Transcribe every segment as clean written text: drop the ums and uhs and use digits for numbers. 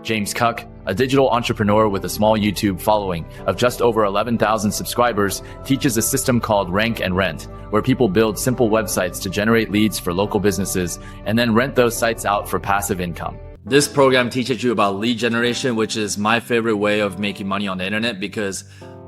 James Kuck, a digital entrepreneur with a small YouTube following of just over 11,000 subscribers, teaches a system called Rank and Rent, where people build simple websites to generate leads for local businesses and then rent those sites out for passive income. This program teaches you about lead generation, which is my favorite way of making money on the internet because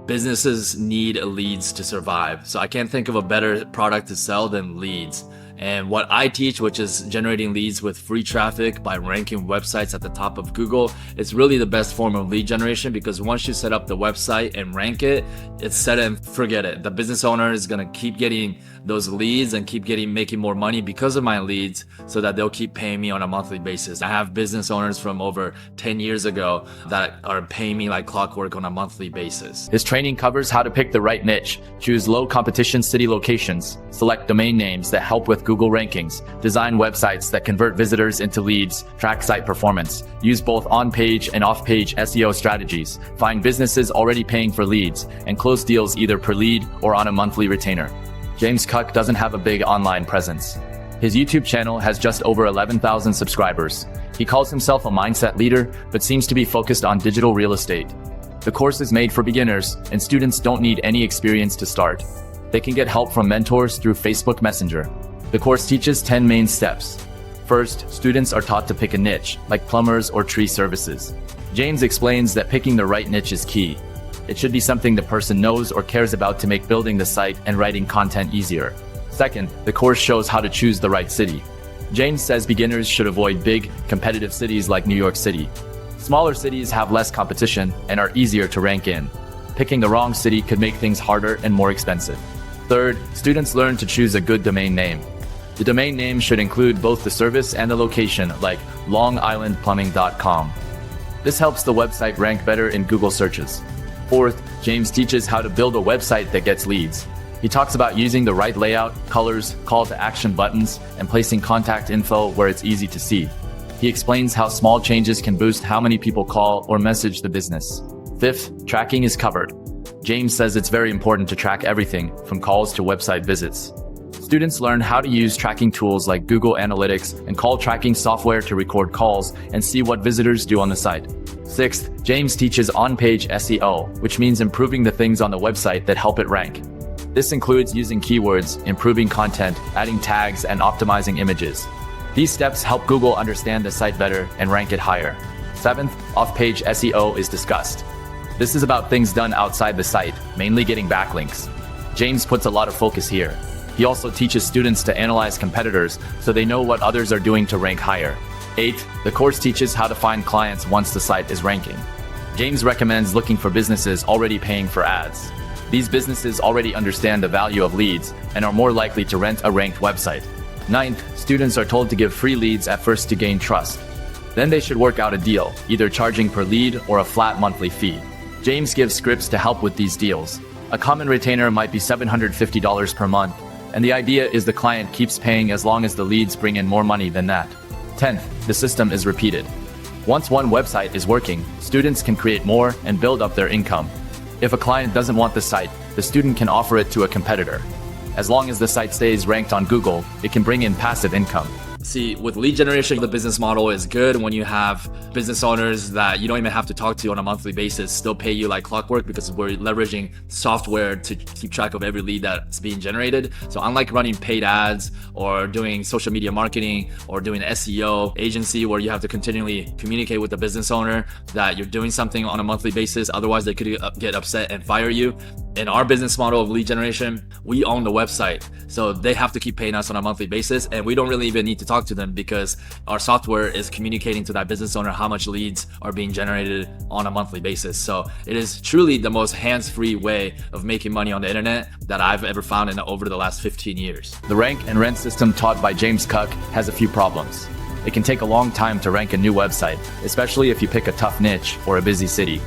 businesses need leads to survive. So I can't think of a better product to sell than leads. And what I teach, which is generating leads with free traffic by ranking websites at the top of Google, is really the best form of lead generation because once you set up the website and rank it, it's set and forget it. The business owner is going to keep getting those leads and keep making more money because of my leads so that they'll keep paying me on a monthly basis. I have business owners from over 10 years ago that are paying me like clockwork on a monthly basis. His training covers how to pick the right niche, choose low competition city locations, select domain names that help with Google rankings, design websites that convert visitors into leads, track site performance, use both on-page and off-page SEO strategies, find businesses already paying for leads, and close deals either per lead or on a monthly retainer. James Kuck doesn't have a big online presence. His YouTube channel has just over 11,000 subscribers. He calls himself a mindset leader, but seems to be focused on digital real estate. The course is made for beginners, and students don't need any experience to start. They can get help from mentors through Facebook Messenger. The course teaches 10 main steps. First, students are taught to pick a niche, like plumbers or tree services. James explains that picking the right niche is key. It should be something the person knows or cares about to make building the site and writing content easier. Second, the course shows how to choose the right city. James says beginners should avoid big, competitive cities like New York City. Smaller cities have less competition and are easier to rank in. Picking the wrong city could make things harder and more expensive. Third, students learn to choose a good domain name. The domain name should include both the service and the location, like longislandplumbing.com. This helps the website rank better in Google searches. Fourth, James teaches how to build a website that gets leads. He talks about using the right layout, colors, call to action buttons, and placing contact info where it's easy to see. He explains how small changes can boost how many people call or message the business. Fifth, tracking is covered. James says it's very important to track everything from calls to website visits. Students learn how to use tracking tools like Google Analytics and call tracking software to record calls and see what visitors do on the site. Sixth, James teaches on-page SEO, which means improving the things on the website that help it rank. This includes using keywords, improving content, adding tags, and optimizing images. These steps help Google understand the site better and rank it higher. Seventh, off-page SEO is discussed. This is about things done outside the site, mainly getting backlinks. James puts a lot of focus here. He also teaches students to analyze competitors so they know what others are doing to rank higher. Eighth, the course teaches how to find clients once the site is ranking. James recommends looking for businesses already paying for ads. These businesses already understand the value of leads and are more likely to rent a ranked website. Ninth, students are told to give free leads at first to gain trust. Then they should work out a deal, either charging per lead or a flat monthly fee. James gives scripts to help with these deals. A common retainer might be $750 per month, and the idea is the client keeps paying as long as the leads bring in more money than that. 10th, the system is repeated. Once one website is working, students can create more and build up their income. If a client doesn't want the site, the student can offer it to a competitor. As long as the site stays ranked on Google, it can bring in passive income. See, with lead generation, the business model is good when you have business owners that you don't even have to talk to on a monthly basis still pay you like clockwork because we're leveraging software to keep track of every lead that's being generated. So unlike running paid ads or doing social media marketing or doing SEO agency where you have to continually communicate with the business owner that you're doing something on a monthly basis, otherwise they could get upset and fire you. In our business model of lead generation, we own the website. So they have to keep paying us on a monthly basis, and we don't really even need to talk to them because our software is communicating to that business owner how much leads are being generated on a monthly basis. So it is truly the most hands-free way of making money on the internet that I've ever found in over the last 15 years. The rank and rent system taught by James Kuck has a few problems. It can take a long time to rank a new website, especially if you pick a tough niche or a busy city.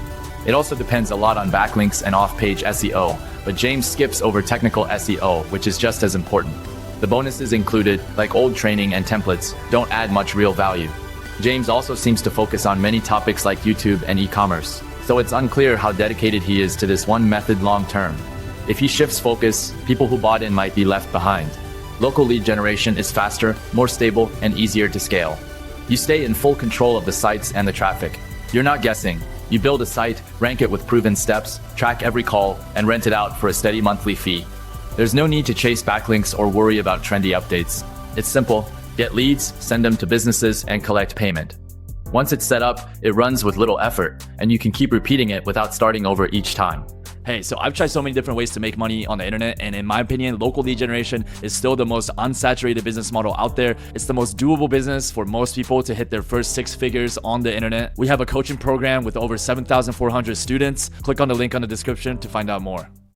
It also depends a lot on backlinks and off-page SEO, but James skips over technical SEO, which is just as important. The bonuses included, like old training and templates, don't add much real value. James also seems to focus on many topics like YouTube and e-commerce, so it's unclear how dedicated he is to this one method long term. If he shifts focus, people who bought in might be left behind. Local lead generation is faster, more stable, and easier to scale. You stay in full control of the sites and the traffic. You're not guessing. You build a site, rank it with proven steps, track every call, and rent it out for a steady monthly fee. There's no need to chase backlinks or worry about trendy updates. It's simple. Get leads, send them to businesses, and collect payment. Once it's set up, it runs with little effort, and you can keep repeating it without starting over each time. Hey, so I've tried so many different ways to make money on the internet, and in my opinion, local lead generation is still the most unsaturated business model out there. It's the most doable business for most people to hit their first 6 figures on the internet. We have a coaching program with over 7,400 students. Click on the link on the description to find out more.